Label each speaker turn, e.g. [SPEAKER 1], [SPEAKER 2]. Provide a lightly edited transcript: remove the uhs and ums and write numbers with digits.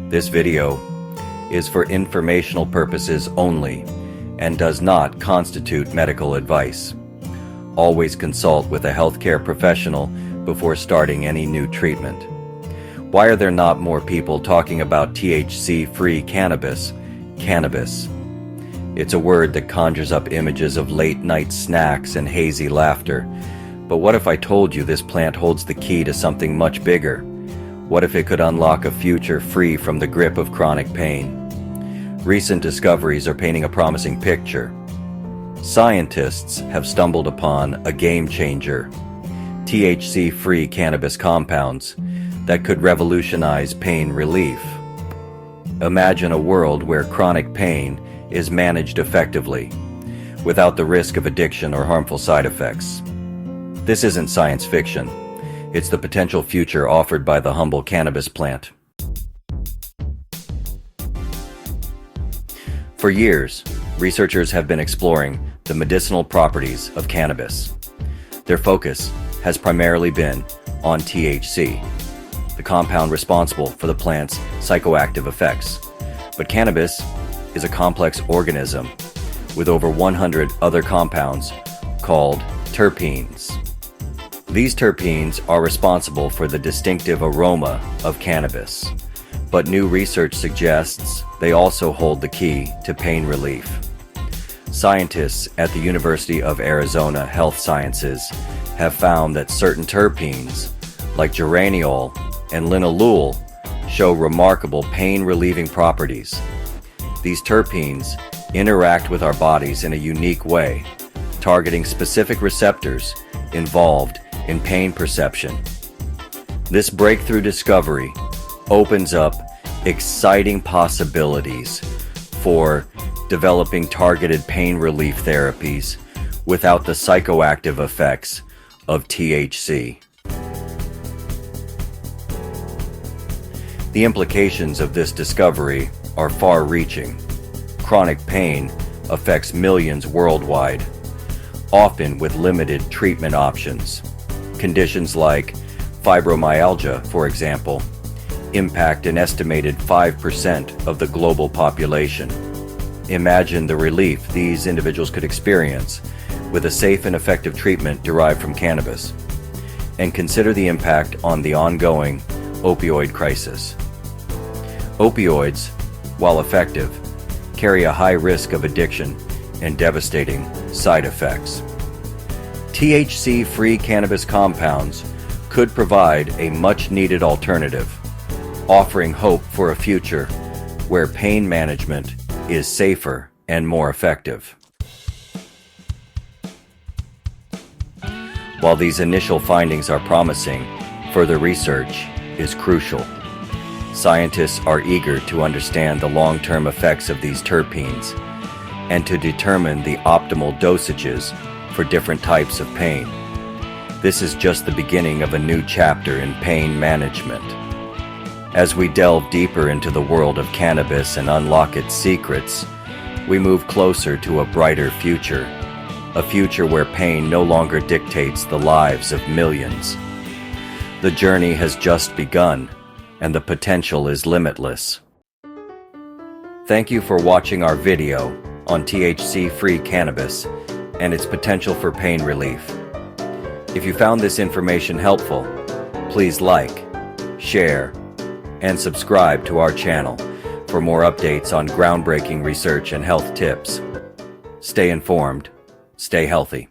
[SPEAKER 1] This video is for informational purposes only and does not constitute medical advice. Always consult with a healthcare professional before starting any new treatment. Why are there not more people talking about THC-free cannabis? Cannabis. It's a word that conjures up images of late-night snacks and hazy laughter. But what if I told you this plant holds the key to something much bigger? What if it could unlock a future free from the grip of chronic pain? Recent discoveries are painting a promising picture. Scientists have stumbled upon a game changer, THC-free cannabis compounds that could revolutionize pain relief. Imagine a world where chronic pain is managed effectively, without the risk of addiction or harmful side effects. This isn't science fiction. It's the potential future offered by the humble cannabis plant. For years, researchers have been exploring the medicinal properties of cannabis. Their focus has primarily been on THC, the compound responsible for the plant's psychoactive effects. But cannabis is a complex organism with over 100 other compounds called terpenes. These terpenes are responsible for the distinctive aroma of cannabis, but new research suggests they also hold the key to pain relief. Scientists at the University of Arizona Health Sciences have found that certain terpenes, like geraniol and linalool, show remarkable pain-relieving properties. These terpenes interact with our bodies in a unique way, targeting specific receptors involved in pain perception. This breakthrough discovery opens up exciting possibilities for developing targeted pain relief therapies without the psychoactive effects of THC. The implications of this discovery are far-reaching. Chronic pain affects millions worldwide, often with limited treatment options. Conditions like fibromyalgia, for example, impact an estimated 5% of the global population. Imagine the relief these individuals could experience with a safe and effective treatment derived from cannabis. And consider the impact on the ongoing opioid crisis. Opioids, while effective, carry a high risk of addiction and devastating side effects. THC-free cannabis compounds could provide a much-needed alternative, offering hope for a future where pain management is safer and more effective. While these initial findings are promising, further research is crucial. Scientists are eager to understand the long-term effects of these terpenes and to determine the optimal dosages for different types of pain. This is just the beginning of a new chapter in pain management. As we delve deeper into the world of cannabis and unlock its secrets, we move closer to a brighter future, a future where pain no longer dictates the lives of millions. The journey has just begun, and the potential is limitless. Thank you for watching our video on THC-free cannabis and its potential for pain relief. If you found this information helpful, please like, share, and subscribe to our channel for more updates on groundbreaking research and health tips. Stay informed, stay healthy.